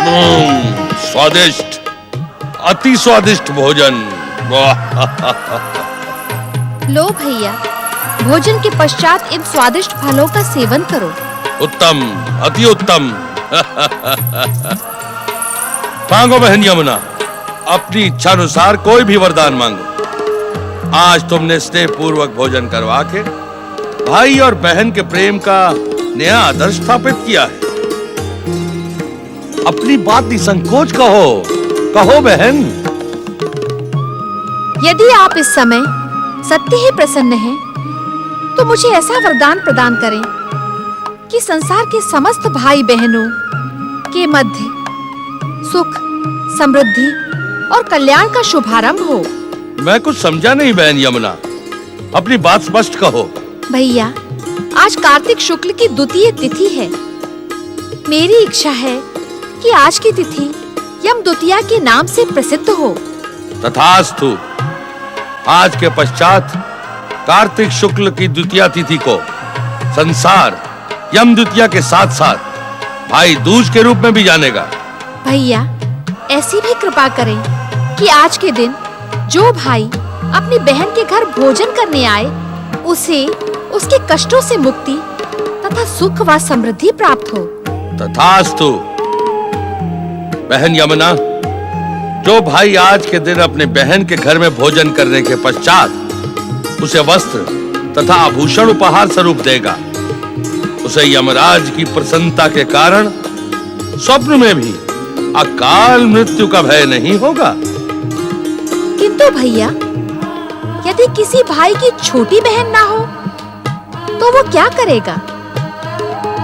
स्वादिष्ट, अति स्वादिष्ट भोजन। लो भैया, भोजन के पश्चात इन स्वादिष्ट फलों का सेवन करो। उत्तम, अति उत्तम। मांगो बहन यमुना, अपनी इच्छा अनुसार कोई भी वरदान मांगो। आज तुमने स्नेह पूर्वक भोजन करवा के भाई और बहन के प्रेम का नया आदर्श स्थापित किया है। अपनी बात निसंकोच कहो, कहो बहन। यदि आप इस समय सत्य ही प्रसन्न हैं, तो मुझे ऐसा वरदान प्रदान करें कि संसार के समस्त भाई बहनों के मध्य सुख, समृद्धि और कल्याण का शुभारंभ हो। मैं कुछ समझा नहीं बहन यमुना, अपनी बात स्पष्ट कहो। भैया, आज कार्तिक शुक्ल की द्वितीय तिथि है। मेरी इच्छा है कि आज की तिथि यम द्वितीया के नाम से प्रसिद्ध हो। तथास्तु। आज के पश्चात कार्तिक शुक्ल की द्वितीया तिथि को संसार यम द्वितीया के साथ साथ भाई दूज के रूप में भी जानेगा। भैया, ऐसी भी कृपा करें कि आज के दिन जो भाई अपनी बहन के घर भोजन करने आए, उसे उसके कष्टों से मुक्ति तथा सुख व समृद्धि प्राप्त हो। तथास्तु। बहन यमुना, जो भाई आज के दिन अपने बहन के घर में भोजन करने के पश्चात उसे वस्त्र तथा आभूषण उपहार स्वरूप देगा, उसे यमराज की प्रसन्नता के कारण स्वप्न में भी अकाल मृत्यु का भय नहीं होगा। किंतु भैया, यदि किसी भाई की छोटी बहन ना हो, तो वो क्या करेगा?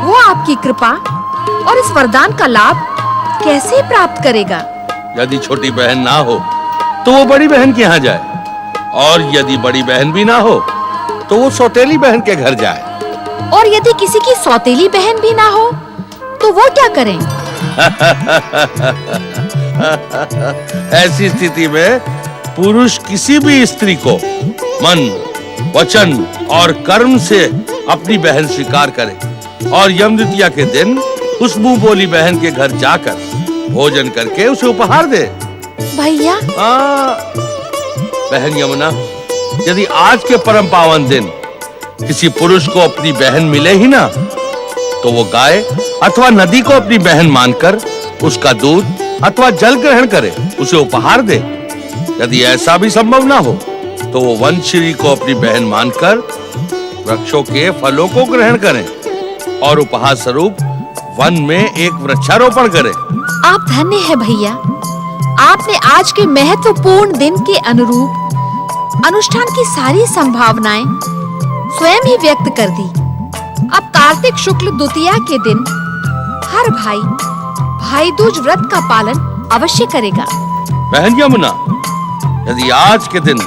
वो आपकी कृपा और इस वरदान का लाभ कैसे प्राप्त करेगा? यदि छोटी बहन ना हो, तो वो बड़ी बहन के यहाँ जाए, और यदि बड़ी बहन भी ना हो, तो वो सौतेली बहन के घर जाए। और यदि किसी की सौतेली बहन भी ना हो, तो वो क्या करें? ऐसी स्थिति में पुरुष किसी भी स्त्री को मन, वचन और कर्म से अपनी बहन स्वीकार करे और यम द्वितीया के दिन उस मुंह बोली बहन के घर जाकर भोजन करके उसे उपहार दे। भैया, बहन यमुना, यदि आज के परम पावन दिन किसी पुरुष को अपनी बहन मिले ही ना, तो वो गाय अथवा नदी को अपनी बहन मानकर उसका दूध अथवा जल ग्रहण करे, उसे उपहार दे। यदि ऐसा भी संभव ना हो, तो वो वनश्री को अपनी बहन मानकर वृक्षों के फलों को ग्रहण करें और उपहार स्वरूप वन में एक वृक्षारोपण करें। आप धन्य हैं भैया। आपने आज के महत्वपूर्ण दिन के अनुरूप अनुष्ठान की सारी संभावनाएं स्वयं ही व्यक्त कर दी। अब कार्तिक शुक्ल द्वितीया के दिन हर भाई दूज व्रत का पालन अवश्य करेगा। बहन यमुना, यदि आज के दिन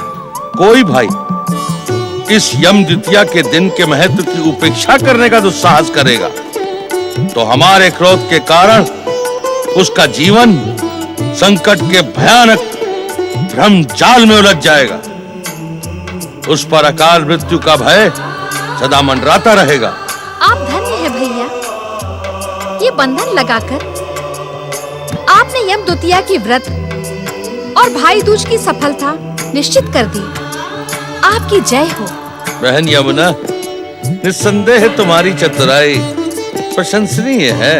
कोई भाई इस यम द्वितीया के दिन के महत्व की उपेक्षा करने का दुस्साहस करेगा, तो हमारे क्रोध के कारण उसका जीवन संकट के भयानक भ्रम जाल में उलझ जाएगा। उस पर अकाल मृत्यु का भय सदा मंडराता रहेगा। आप धन्य हैं भैया। ये बंधन लगाकर आपने यम द्वितीया की व्रत और भाई दूज की सफलता निश्चित कर दी। आपकी जय हो। बहन यमुना, निस्संदेह तुम्हारी चतुराई प्रशंसनीय है।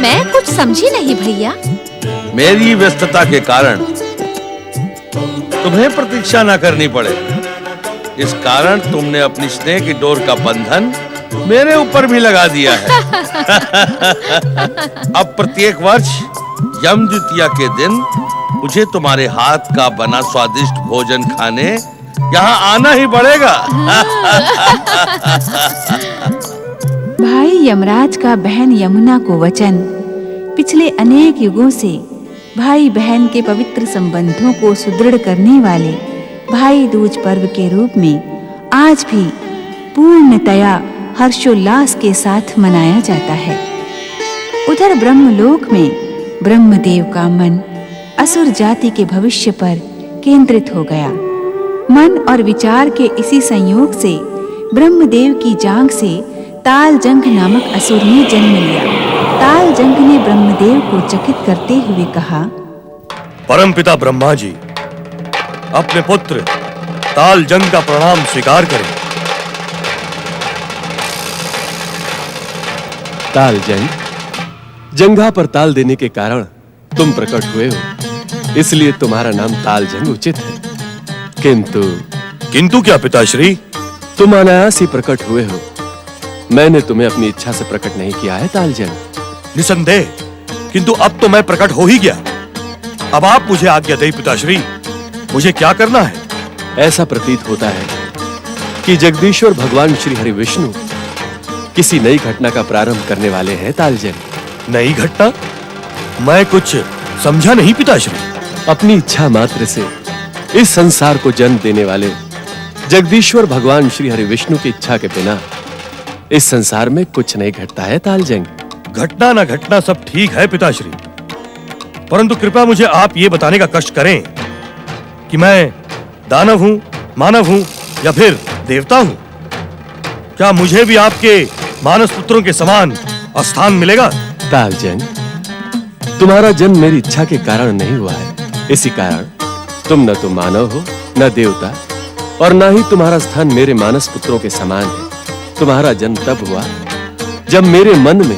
मैं कुछ समझी नहीं भैया। मेरी व्यस्तता के कारण तुम्हें प्रतीक्षा न करनी पड़े, इस कारण तुमने अपनी स्नेह की डोर का बंधन मेरे ऊपर भी लगा दिया है। अब प्रत्येक वर्ष यम द्वितीया के दिन मुझे तुम्हारे हाथ का बना स्वादिष्ट भोजन खाने यहाँ आना ही पड़ेगा। भाई यमराज का बहन यमुना को वचन पिछले अनेक युगों से भाई बहन के पवित्र संबंधों को सुदृढ़ करने वाले भाई दूज पर्व के रूप में आज भी पूर्णतया हर्षोल्लास के साथ मनाया जाता है। उधर ब्रह्मलोक में ब्रह्मदेव का मन असुर जाति के भविष्य पर केंद्रित हो गया। मन और विचार के इसी संयोग से ब्रह्मदेव की जांघ से तालजंघ नामक असुर ने जन्म लिया। तालजंग ने ब्रह्मदेव को चकित करते हुए कहा, परमपिता ब्रह्मा जी, अपने पुत्र तालजंग का प्रणाम स्वीकार करें। तालजंग, जंघा पर ताल देने के कारण तुम प्रकट हुए हो, इसलिए तुम्हारा नाम तालजंग उचित है। किंतु क्या पिताश्री? तुम अनायास ही प्रकट हुए हो। मैंने तुम्हें अपनी इच्छा से प्रकट नहीं किया है तालजंग। निसंदेह, किंतु अब तो मैं प्रकट हो ही गया। अब आप मुझे आज्ञा दें पिताश्री, मुझे क्या करना है? ऐसा प्रतीत होता है कि जगदीश्वर भगवान श्री हरि विष्णु किसी नई घटना का प्रारंभ करने वाले हैं तालजंग। नई घटना? मैं कुछ समझा नहीं पिताश्री। अपनी इच्छा मात्र से इस संसार को जन्म देने वाले जगदीश्वर भगवान श्री हरि विष्णु की इच्छा के बिना इस संसार में कुछ नहीं घटता है तालजंग। घटना ना घटना सब ठीक है पिताश्री, परंतु कृपया मुझे आप ये बताने का कष्ट करें कि मैं दानव हूं, मानव हूं या फिर देवता हूं। क्या मुझे भी आपके मानस पुत्रों के समान स्थान मिलेगा? तालजंग, तुम्हारा जन्म मेरी इच्छा के कारण नहीं हुआ है। इसी कारण तुम न तो मानव हो, न देवता, और न ही तुम्हारा स्थान मेरे मानस पुत्रों के समान है। तुम्हारा जन्म तब हुआ जब मेरे मन में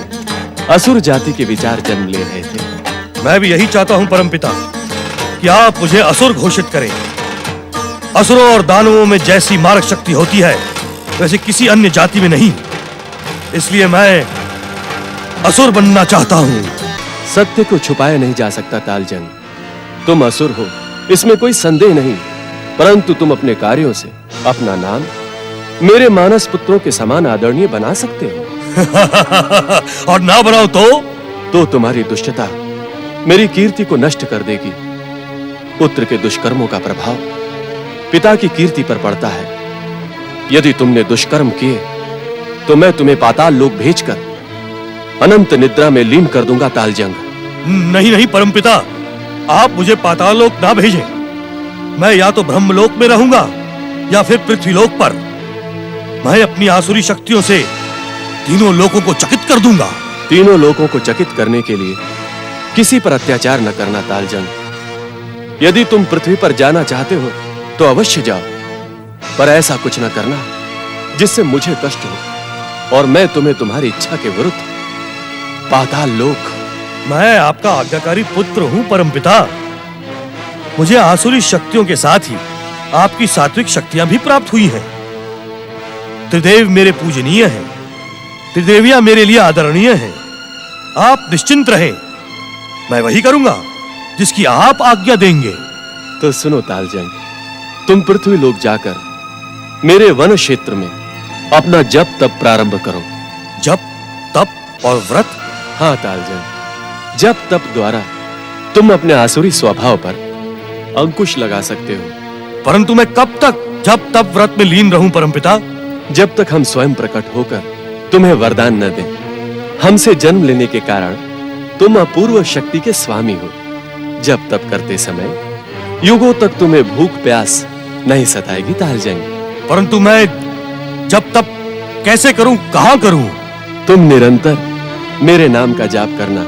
असुर जाति के विचार जन्म ले रहे थे। मैं भी यही चाहता हूं परमपिता कि आप मुझे असुर घोषित करें। असुरों और दानवों में जैसी मारक शक्ति होती है वैसे किसी अन्य जाति में नहीं, इसलिए मैं असुर बनना चाहता हूं। सत्य को छुपाया नहीं जा सकता तालजंग। तुम असुर हो, इसमें कोई संदेह नहीं, परंतु तुम अपने कार्यों से अपना नाम मेरे मानस पुत्रों के समान आदरणीय बना सकते हो। और ना बनाओ तो तुम्हारी दुष्टता मेरी कीर्ति को नष्ट कर देगी। पुत्र के दुष्कर्मों का प्रभाव पिता की कीर्ति पर पड़ता है। यदि तुमने दुष्कर्म किए तो मैं तुम्हें पाताल लोक भेजकर अनंत निद्रा में लीन कर दूंगा तालजंग। नहीं नहीं परमपिता, आप मुझे पाताल लोक ना भेजें। मैं या तो ब्रह्मलोक में रहूंगा या फिर पृथ्वीलोक पर। मैं अपनी आसुरी शक्तियों से तीनों लोकों को चकित कर दूंगा। तीनों लोकों को चकित करने के लिए किसी पर अत्याचार न करना तालजंग। यदि तुम पृथ्वी पर जाना चाहते हो तो अवश्य जाओ, पर ऐसा कुछ न करना जिससे मुझे कष्ट हो और मैं तुम्हें तुम्हारी इच्छा के विरुद्ध पाताल लोक। मैं आपका आज्ञाकारी पुत्र हूं परमपिता। मुझे आसुरी शक्तियों के साथ ही आपकी सात्विक शक्तियां भी प्राप्त हुई हैं। त्रिदेव मेरे पूजनीय हैं, त्रिदेवियां मेरे लिए आदरणीय हैं। आप निश्चिंत रहें, मैं वही करूंगा जिसकी आप आज्ञा देंगे। तो सुनो तालजंग, तुम पृथ्वी लोक जाकर मेरे वन क्षेत्र में अपना जप तप प्रारंभ करो। जप तप और व्रत? हाँ तालजंग, जप तप द्वारा तुम अपने आसुरी स्वभाव पर अंकुश लगा सकते हो। परंतु मैं कब तक जप तप व्रत में लीन रहूं परमपिता? जब तक हम स्वयं प्रकट होकर तुम्हें वरदान न दें। हमसे जन्म लेने के कारण तुम अपूर्व शक्ति के स्वामी हो। जब तप करते समय युगों तक तुम्हें भूख प्यास नहीं सताएगी तालजंग। परंतु मैं जब तप कैसे करूं, कहां करूं? तुम निरंतर मेरे नाम का जाप करना,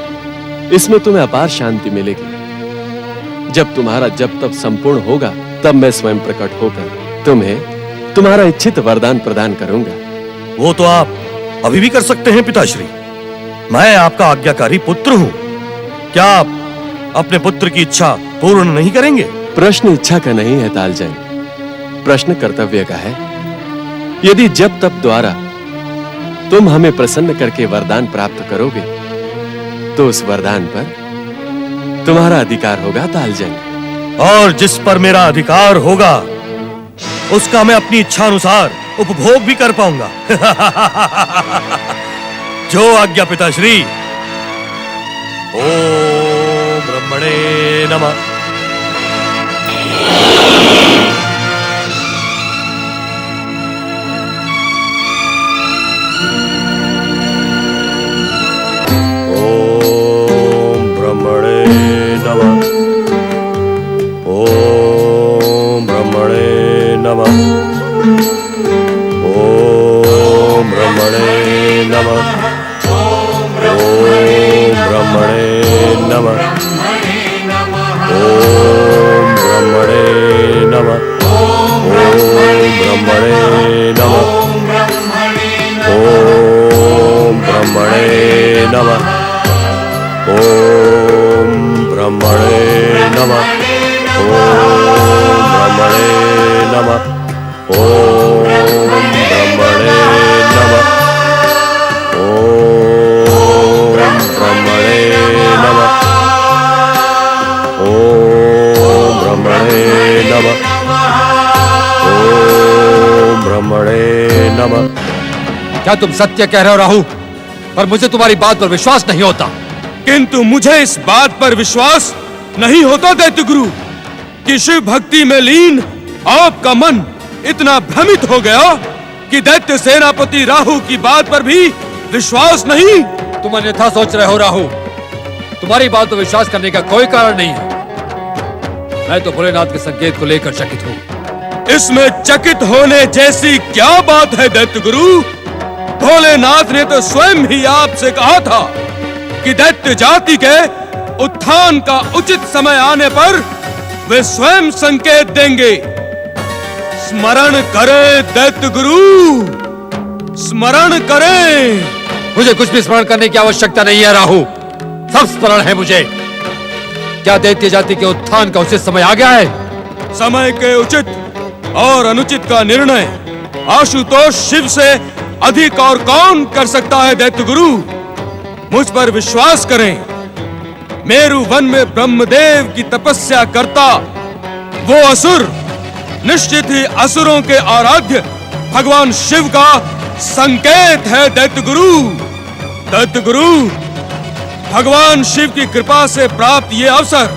इसमें तुम्हें अपार शांति मिलेगी। जब तुम्हारा जप तप संपूर्ण होगा तब मैं स्वयं प्रकट होकर तुम्हें तुम्हारा इच्छित वरदान प्रदान करूंगा। वो तो आप अभी भी कर सकते हैं पिताश्री। मैं आपका आज्ञाकारी पुत्र हूं। क्या आप अपने पुत्र की इच्छा पूर्ण नहीं करेंगे? प्रश्न इच्छा का नहीं है तालजंग, प्रश्न कर्तव्य का है। यदि जप तप द्वारा तुम हमें प्रसन्न करके वरदान प्राप्त करोगे तो उस वरदान पर तुम्हारा अधिकार होगा तालजंग। और जिस पर मेरा अधिकार होगा उसका मैं अपनी इच्छा अनुसार उपभोग भी कर पाऊंगा। जो आज्ञा पिताश्री। ओम ब्रह्मणे नमः। ओम ब्रह्मणे नमः। ओम ब्रह्मणे नमः। ओम ब्रह्मणे नमः। ओम नमः। ओम ब्रह्मणे नमः। ओम ब्रह्मणे नमः। ओम ब्रह्मणे नमः। ओम ब्रह्मणे नमः। ओम ब्रह्मणे नमः। क्या तुम सत्य कह रहे हो राहु? पर मुझे तुम्हारी बात पर विश्वास नहीं होता। किंतु मुझे इस बात पर विश्वास नहीं होता दैत्य गुरु कि शिव भक्ति में लीन आपका मन इतना भ्रमित हो गया कि दैत्य सेनापति राहु की बात पर भी विश्वास नहीं। तुम अन्यथा सोच रहे हो राहु। तुम्हारी बात पर विश्वास करने का कोई कारण नहीं है। मैं तो भोलेनाथ के संकेत को लेकर चकित हूँ। इसमें चकित होने जैसी क्या बात है दैत्य गुरु? भोलेनाथ ने तो स्वयं ही आपसे कहा था कि दैत्य जाति के उत्थान का उचित समय आने पर वे स्वयं संकेत देंगे। स्मरण करें दैत्य गुरु, स्मरण करें। मुझे कुछ भी स्मरण करने की आवश्यकता नहीं है राहु। सब स्मरण है मुझे। क्या दैत्य जाति के उत्थान का उचित समय आ गया है? समय के उचित और अनुचित का निर्णय आशुतोष शिव से अधिक और कौन कर सकता है दैत्य गुरु? मुझ पर विश्वास करें। मेरु वन में ब्रह्मदेव की तपस्या करता वो असुर निश्चित ही असुरों के आराध्य भगवान शिव का संकेत है दैत्य गुरु। दैत्य गुरु, भगवान शिव की कृपा से प्राप्त ये अवसर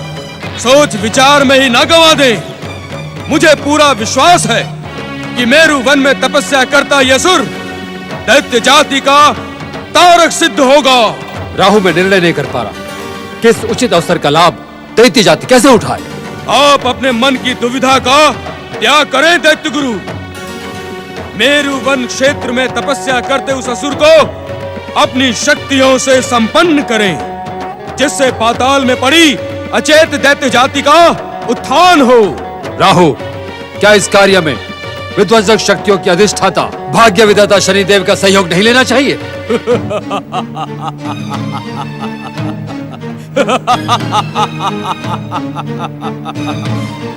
सोच विचार में ही न गंवा दें। मुझे पूरा विश्वास है कि मेरु वन में तपस्या करता यह असुर दैत्य जाति का तारक सिद्ध होगा। राहु मैं निर्णय नहीं कर पा रहा। किस उचित अवसर का लाभ दैत्य जाति कैसे उठाए? आप अपने मन की दुविधा का त्याग करें दैत्य गुरु। मेरु वन क्षेत्र में तपस्या करते उस असुर को अपनी शक्तियों से संपन्न करें, जिससे पाताल में पड़ी अचेत दैत्य जाति का उत्थान हो। राहु, क्या इस कार्य में विध्वंसक शक्तियों की अधिष्ठाता भाग्य विधाता शनिदेव का सहयोग नहीं लेना चाहिए?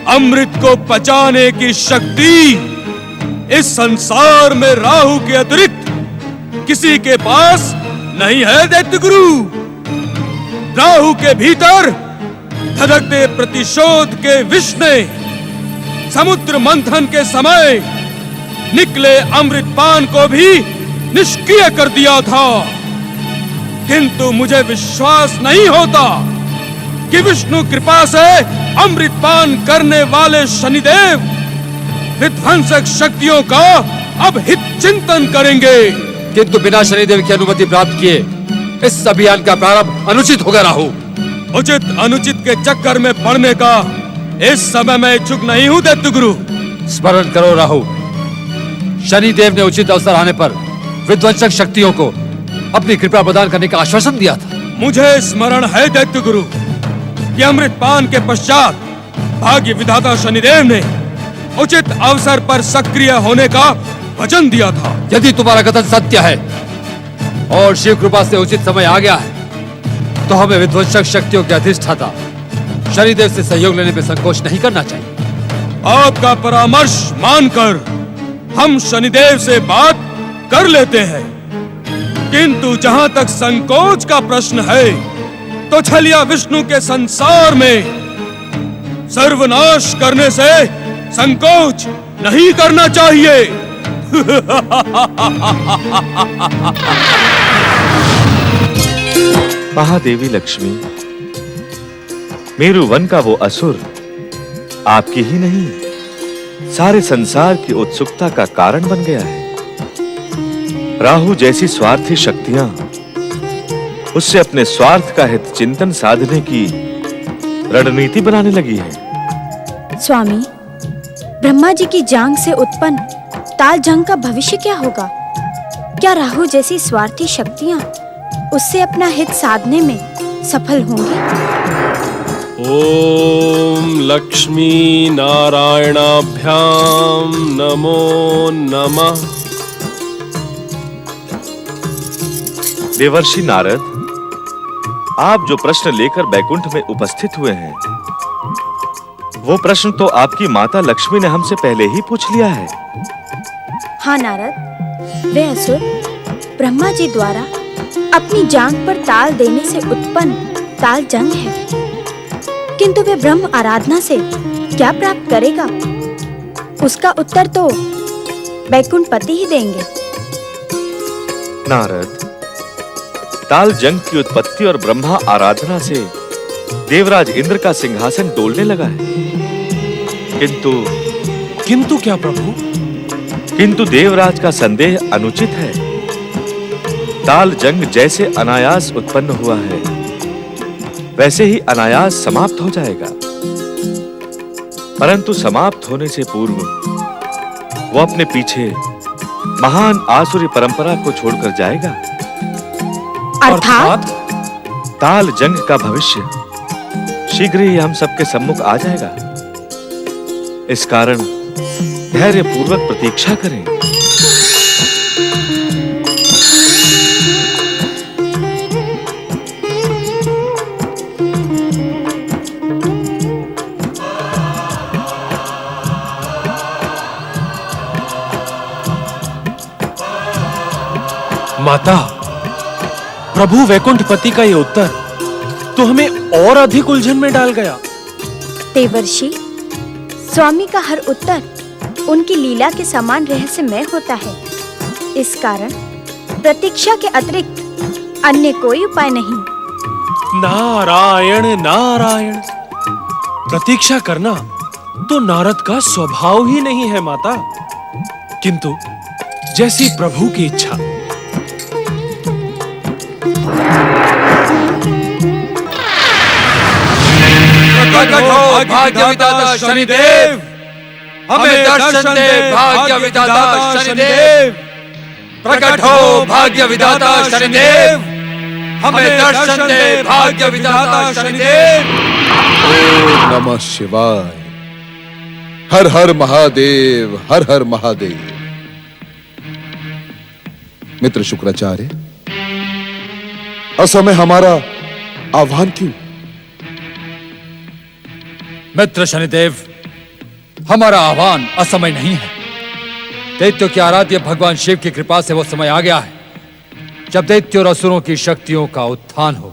अमृत को पचाने की शक्ति इस संसार में राहु के अतिरिक्त किसी के पास नहीं है दैत्य गुरु। राहु के भीतर धधकते प्रतिशोध के विष ने समुद्र मंथन के समय निकले अमृतपान को भी निष्क्रिय कर दिया था। किंतु मुझे विश्वास नहीं होता कि विष्णु कृपा से अमृतपान करने वाले शनिदेव विध्वंसक शक्तियों का अब हित चिंतन करेंगे। किंतु बिना शनिदेव की अनुमति प्राप्त किए इस अभियान का प्रारंभ अनुचित होगा राहु। उचित अनुचित के चक्कर में पड़ने का इस समय मैं इच्छुक नहीं हूं दैत्य गुरु। स्मरण करो राहु, शनिदेव ने उचित अवसर आने पर विध्वंसक शक्तियों को अपनी कृपा प्रदान करने का आश्वासन दिया था। मुझे स्मरण है दैत्य गुरु कि अमृतपान के पश्चात भाग्य विधाता शनिदेव ने उचित अवसर पर सक्रिय होने का वचन दिया था। यदि तुम्हारा कथन सत्य है और शिव कृपा से उचित समय आ गया है, तो हमें विध्वंसक शक्तियों के अधिष्ठाता शनिदेव से सहयोग लेने में संकोच नहीं करना चाहिए। आपका परामर्श मानकर हम शनिदेव से बात कर लेते हैं। किंतु जहां तक संकोच का प्रश्न है, तो छलिया विष्णु के संसार में सर्वनाश करने से संकोच नहीं करना चाहिए। महादेवी लक्ष्मी, मेरु वन का वो असुर आपकी ही नहीं, सारे संसार की उत्सुकता का कारण बन गया है। राहु जैसी स्वार्थी शक्तियां उससे अपने स्वार्थ का हित चिंतन साधने की रणनीति बनाने लगी है। स्वामी, ब्रह्मा जी की जांग से उत्पन्न ताल जंग का भविष्य क्या होगा? क्या राहु जैसी स्वार्थी शक्तियां उससे अपना हित साधने में सफल होंगी? ओम लक्ष्मी नारायणाभ्याम नमो नमः। देवर्षि नारद, आप जो प्रश्न लेकर बैकुंठ में उपस्थित हुए हैं, वो प्रश्न तो आपकी माता लक्ष्मी ने हमसे पहले ही पूछ लिया है। हाँ नारद, वे असुर ब्रह्मा जी द्वारा अपनी जांघ पर ताल देने से उत्पन्न ताल जंग है, किंतु वे ब्रह्म आराधना से क्या प्राप्त करेगा, उसका उत्तर तो बैकुंठपति ही देंगे। नारद, ताल जंग की उत्पत्ति और ब्रह्मा आराधना से देवराज इंद्र का सिंहासन डोलने लगा है। किंतु क्या प्रभु? किंतु देवराज का संदेह अनुचित है। ताल जंग जैसे अनायास उत्पन्न हुआ है, वैसे ही अनायास समाप्त हो जाएगा। परंतु समाप्त होने से पूर्व वो अपने पीछे महान आसुरी परंपरा को छोड़कर जाएगा। अर्थात ताल जंग का भविष्य शीघ्र ही हम सबके सम्मुख आ जाएगा। इस कारण धैर्य पूर्वक प्रतीक्षा करें। माता, प्रभु वैकुंठपति का ये उत्तर तो हमें और अधिक उलझन में डाल गया। देवर्षि, स्वामी का हर उत्तर उनकी लीला के समान रहस्यमय होता है। इस कारण प्रतीक्षा के अतिरिक्त अन्य कोई उपाय नहीं। नारायण नारायण, प्रतीक्षा करना तो नारद का स्वभाव ही नहीं है माता, किंतु जैसी प्रभु की इच्छा। प्रकट हो भाग्य विधाता शनिदेव, हमें दर्शन दे भाग्य विधाता शनिदेव। प्रकट हो भाग्य विधाता शनिदेव, हमें दर्शन दे भाग्य विधाता शनिदेव। ओम नमः शिवाय। हर हर महादेव, हर हर महादेव। मित्र शुक्राचार्य, असमय हमारा आह्वान क्यों? मित्र शनिदेव, हमारा आह्वान असमय नहीं है। दैत्यों के आराध्य भगवान शिव की कृपा से वो समय आ गया है जब दैत्यों और असुरों की शक्तियों का उत्थान हो।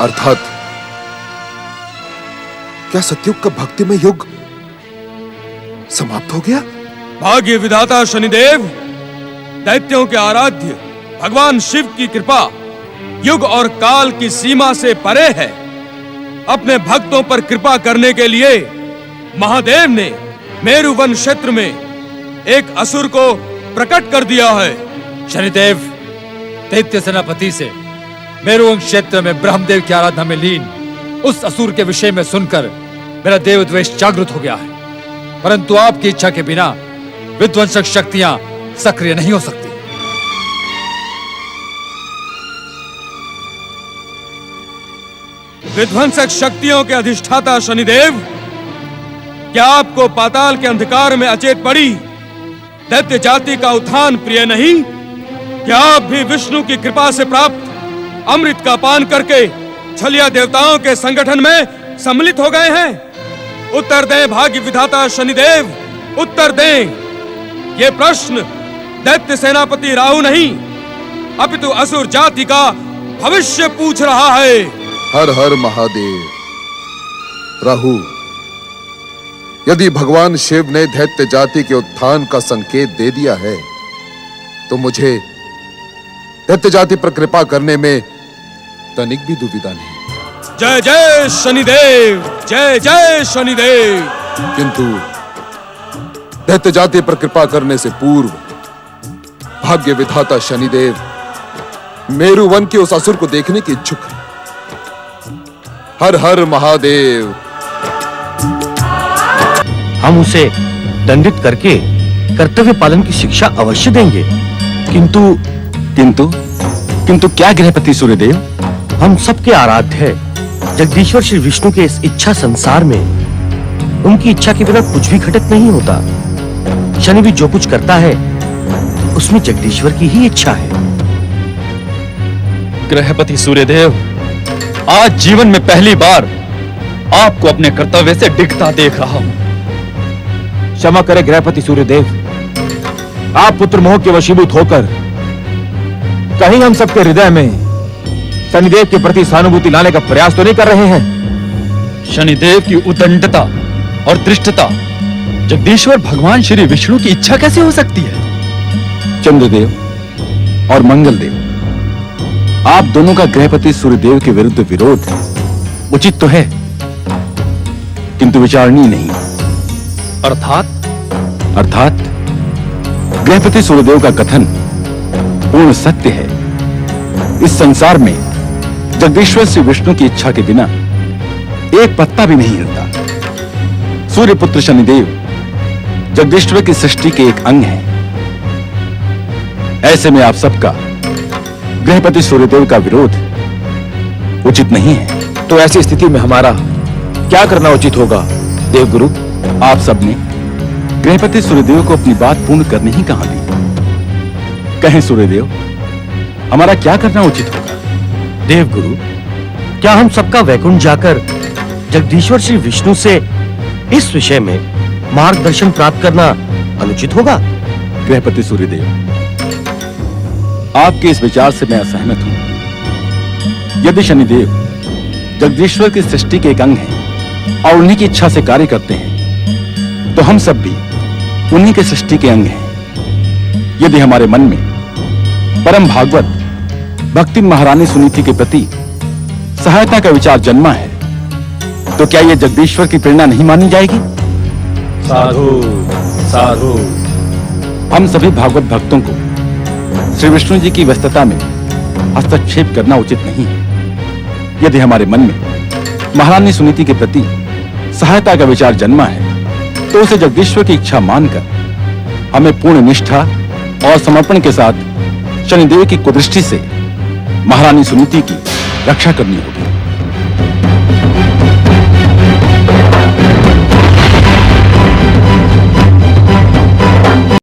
अर्थात क्या सतयुग का भक्तिमय युग समाप्त हो गया? भाग्य विधाता शनिदेव, दैत्यों के आराध्य भगवान शिव की कृपा युग और काल की सीमा से परे है। अपने भक्तों पर कृपा करने के लिए महादेव ने मेरु वन क्षेत्र में एक असुर को प्रकट कर दिया है। शनिदेव, दैत्य सेनापति से मेरु वन क्षेत्र में ब्रह्मदेव की आराधना में लीन उस असुर के विषय में सुनकर मेरा देव द्वेष जागृत हो गया है, परंतु आपकी इच्छा के बिना विध्वंसक शक्तियां सक्रिय नहीं हो सकती। विध्वंसक शक्तियों के अधिष्ठाता शनिदेव, क्या आपको पाताल के अंधकार में अचेत पड़ी दैत्य जाति का उत्थान प्रिय नहीं? क्या आप भी विष्णु की कृपा से प्राप्त अमृत का पान करके छलिया देवताओं के संगठन में सम्मिलित हो गए हैं? उत्तर दें भाग्य विधाता शनिदेव, उत्तर दें। ये प्रश्न दैत्य सेनापति राहु नहीं, अपितु असुर जाति का भविष्य पूछ रहा है। हर हर महादेव। राहु, यदि भगवान शिव ने दैत्य जाति के उत्थान का संकेत दे दिया है, तो मुझे दैत्य जाति पर कृपा करने में तनिक भी दुविधा नहीं। जय जय शनिदेव, जय जय शनिदेव। किंतु दैत्य जाति पर कृपा करने से पूर्व भाग्य विधाता शनिदेव मेरु वन के उस असुर को देखने की इच्छुक है। हर हर महादेव। हम उसे दंडित करके कर्तव्य पालन की शिक्षा अवश्य देंगे। किंतु किंतु किंतु क्या गृहपति सूर्यदेव, हम सबके आराध्य है जगदीश्वर श्री विष्णु के इस इच्छा संसार में उनकी इच्छा के बिना कुछ भी घटित नहीं होता। शनि भी जो कुछ करता है उसमें जगदीश्वर की ही इच्छा है। गृहपति सूर्यदेव, आज जीवन में पहली बार आपको अपने कर्तव्य से डिगता देख रहा हूं। क्षमा करें गृहपति सूर्यदेव, आप पुत्र मोह के वशीभूत होकर कहीं हम सबके हृदय में शनिदेव के प्रति सहानुभूति लाने का प्रयास तो नहीं कर रहे हैं? शनिदेव की उदंडता और दृष्टता जगदीश्वर भगवान श्री विष्णु की इच्छा कैसे हो सकती है? चंद्रदेव और मंगलदेव, आप दोनों का गृहपति सूर्यदेव के विरुद्ध विरोध उचित तो है, किंतु विचारणीय नहीं। अर्थात गृहपति सूर्यदेव का कथन पूर्ण सत्य है। इस संसार में जगदीश्वर श्री विष्णु की इच्छा के बिना एक पत्ता भी नहीं हिलता। सूर्यपुत्र शनिदेव जगदीश्वर की सृष्टि के एक अंग है। ऐसे में आप सबका गृहपति सूर्यदेव का विरोध उचित नहीं है। तो ऐसी स्थिति में हमारा क्या करना उचित होगा देवगुरु? आप सबने गृहपति सूर्यदेव को अपनी बात पूर्ण करने ही कहा दी। कहें सूर्यदेव, हमारा क्या करना उचित होगा? देवगुरु, क्या हम सबका वैकुंठ जाकर जगदीश्वर श्री विष्णु से इस विषय में मार्गदर्शन प्राप्त करना अनुचित होगा? गृहपति सूर्यदेव, आपके इस विचार से मैं असहमत हूं। यदि शनिदेव जगदीश्वर की सृष्टि के एक अंग हैं और उन्हीं की इच्छा से कार्य करते हैं, तो हम सब भी उन्हीं के सृष्टि के अंग हैं। यदि हमारे मन में परम भागवत भक्ति महारानी सुनीति के प्रति सहायता का विचार जन्मा है, तो क्या यह जगदीश्वर की प्रेरणा नहीं मानी जाएगी? साधु साधु, हम सभी भागवत भक्तों को श्री विष्णु जी की व्यस्तता में हस्तक्षेप करना उचित नहीं है। यदि हमारे मन में महारानी सुनीति के प्रति सहायता का विचार जन्मा है, तो उसे जगदीश्वर की इच्छा मानकर हमें पूर्ण निष्ठा और समर्पण के साथ शनिदेव की कुदृष्टि से महारानी सुनीति की रक्षा करनी होगी।